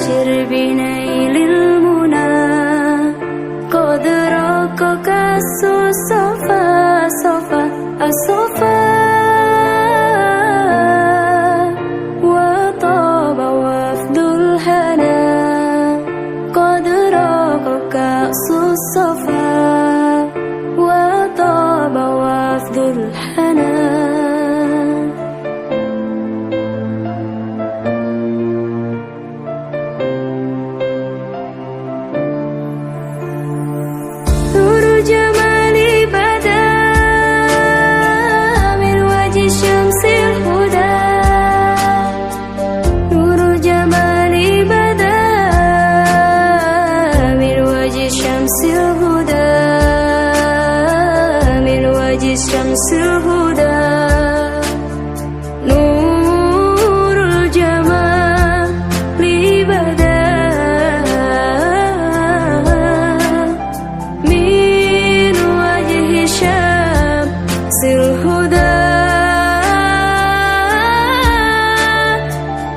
أبشر بنيل المنى قد رقك الصفا صفا الصفا وطاب وفد الهنا قد رقك الصفا وطاب وفد الهنا جمالي بدا من وجه شمس الهدى نور جمالي بدا من وجه شمس الهدى من وجه شمس الهدى نور الجمال بدا شمس الهدى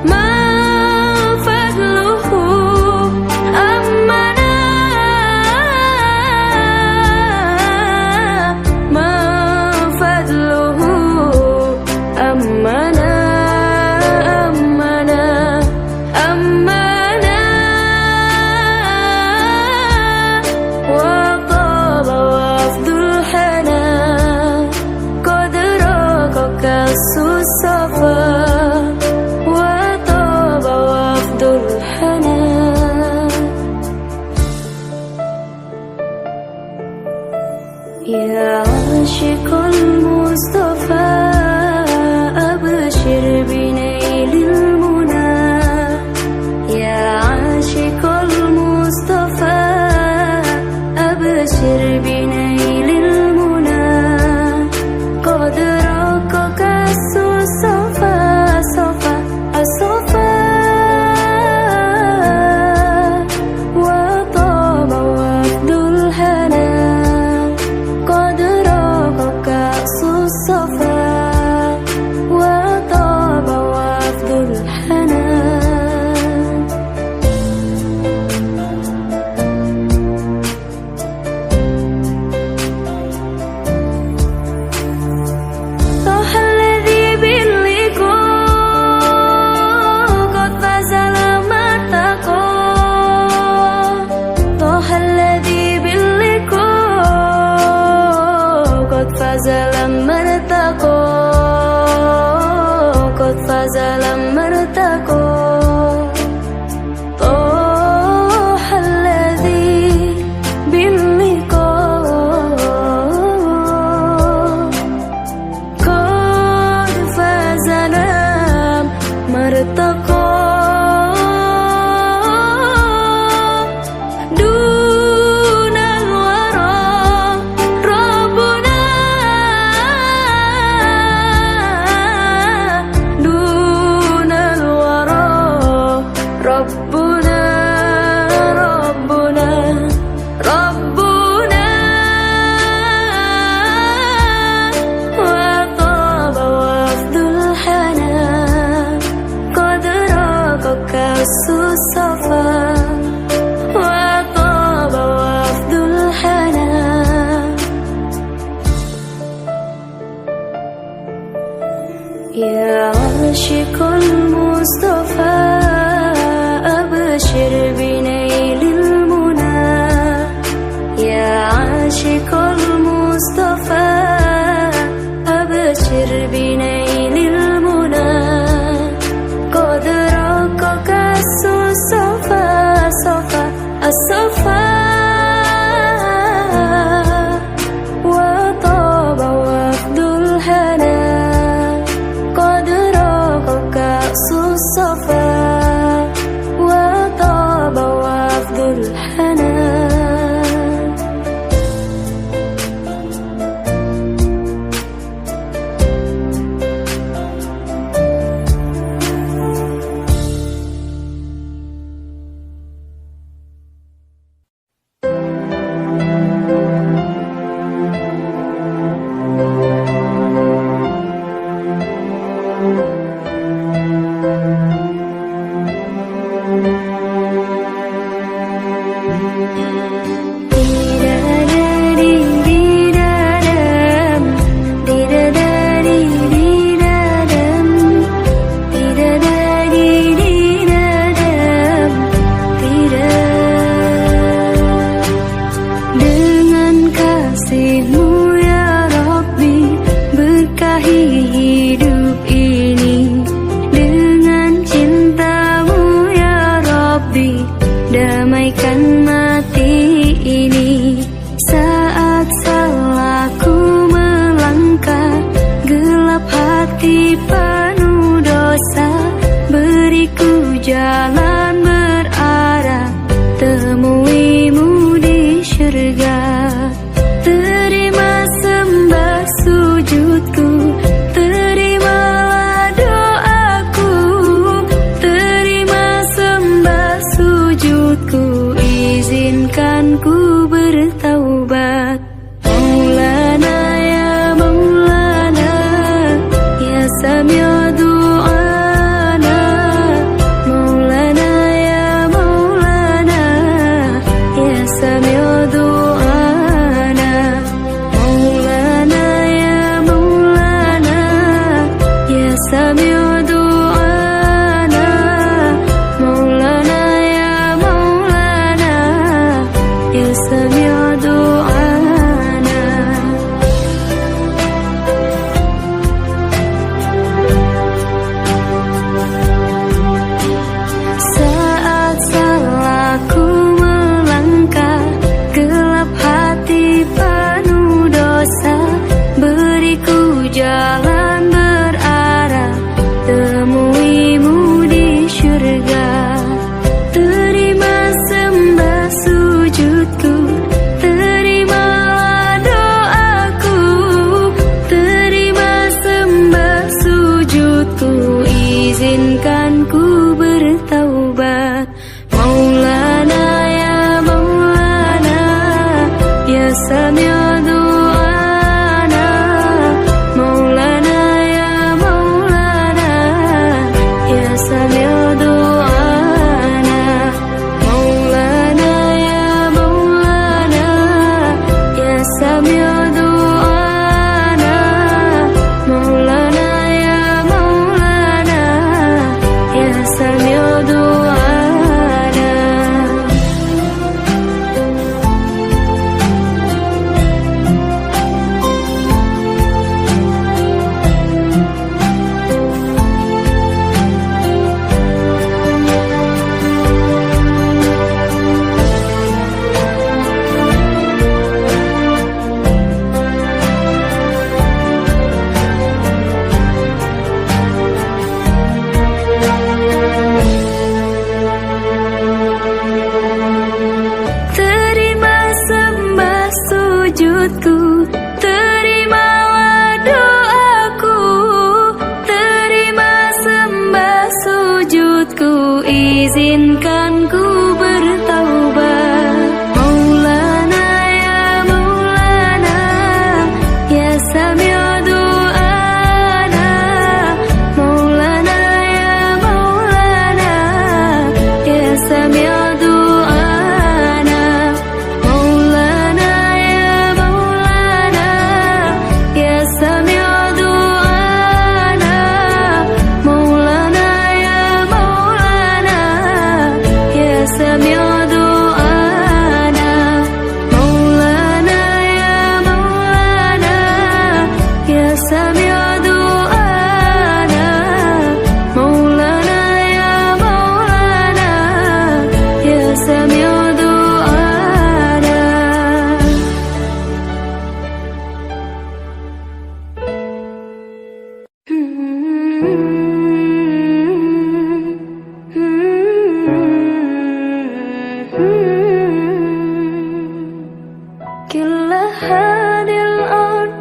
ما فضله أمنا ما فضله أمنا أمنا أمنا وطاب وفد الهنا الصفا وطاب وفد الهنا يا عاشق المصطفى أبشر بنيل المنى يا عاشق المصطفى أبشر بنيل المنى قد رقك الصفا صفا الصفا وطاب وفد الهنا قد رقك الصفا وطاب وفد الهنا فاز لما ارتقى قد فاز لما ارتقى طاح الذي باللقاء قد فاز لما ارتقى ربنا ربنا ربنا وطاب وفد الهنا قد رقك الصفا وطاب وفد الهنا يا عاشق المصطفى أبشر بنيل المنى يا عاشق المصطفى أبشر بنيل المنى قد رقك الصفا صفا الصفا وطاب وفد الهنا قد رقك الصفا وطاب سميع دعانا مولانا يا مولانا يا سميع دعانا saat salahku melangkah gelap hati penuh dosa beriku jalan berarah temuimu di syurga terima sembah sujudku terimalah doaku terima sembah sujudku izinkan ku bertaubat Maulana ya Maulana ya Sami' du'ana Maulana ya Maulana ya Sami' du'ana Maulana ya Maulana ya Sami' du'ana Maulana ya Maulana ya Sami' du'ana terima sembah sujudku terimalah doaku terima sembah sujudku izinkan ku bertaubat Maulana ya Maulana ya Sami' du'ana Maulana ya Maulana ya Sami' du'ana Maulana ya Maulana ya Sami' du'ana Maulana ya Maulana ya Sami' du'ana Maulana ya Maulana ya Sami' du'ana Maulana ya Maulana ya Sami' du'ana كل هذه الأرض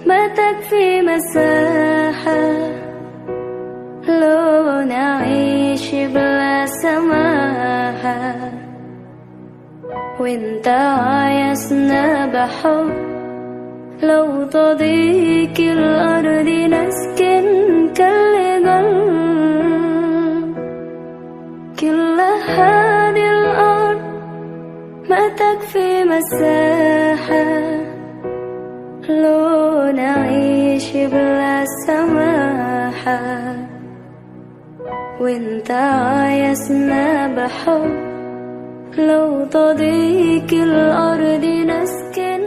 ما تكفي مساحة لو نعيش بلا سماحة وانت عايزنا بحب لو تضيق الأرض نسكن كالجل كل هذه الأرض ما تكفي مساحة لو نعيش بلا سماحة وانت عايزنا بحب لو تضيق الأرض نسكن